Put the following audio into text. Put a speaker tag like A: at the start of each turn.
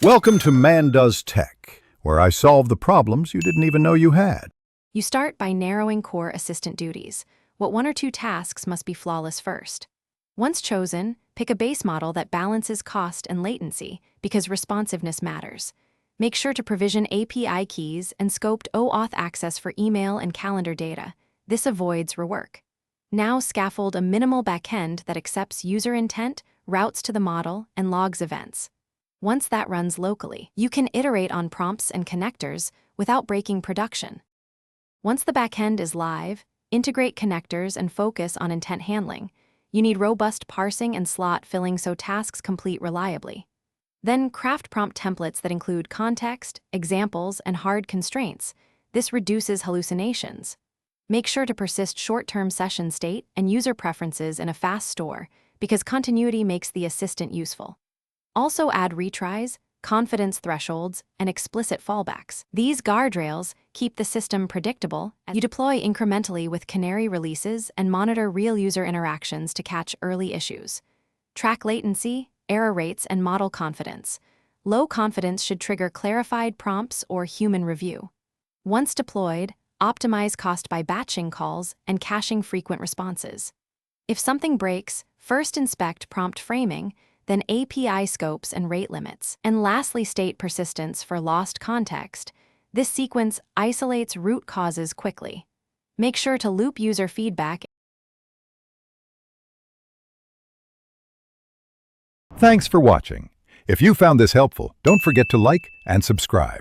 A: Welcome to Man Does Tech, where I solve the problems you didn't even know you had.
B: You start by narrowing core assistant duties. What 1 or 2 tasks must be flawless first. Once chosen, pick a base model that balances cost and latency because responsiveness matters. Make sure to provision API keys and scoped OAuth access for email and calendar data. This avoids rework. Now scaffold a minimal backend that accepts user intent, routes to the model, and logs events. Once that runs locally, you can iterate on prompts and connectors without breaking production. Once the backend is live, integrate connectors and focus on intent handling. You need robust parsing and slot filling so tasks complete reliably. Then craft prompt templates that include context, examples, and hard constraints. This reduces hallucinations. Make sure to persist short-term session state and user preferences in a fast store because continuity makes the assistant useful. Also add retries, confidence thresholds, and explicit fallbacks. These guardrails keep the system predictable as you deploy incrementally with canary releases and monitor real user interactions to catch early issues. Track latency, error rates, and model confidence. Low confidence should trigger clarified prompts or human review. Once deployed, optimize cost by batching calls and caching frequent responses. If something breaks, first inspect prompt framing, then API scopes and rate limits, and lastly state persistence for lost context. This sequence isolates root causes quickly. Make sure to loop user feedback.
A: Thanks for watching. If you found this helpful, don't forget to like and subscribe.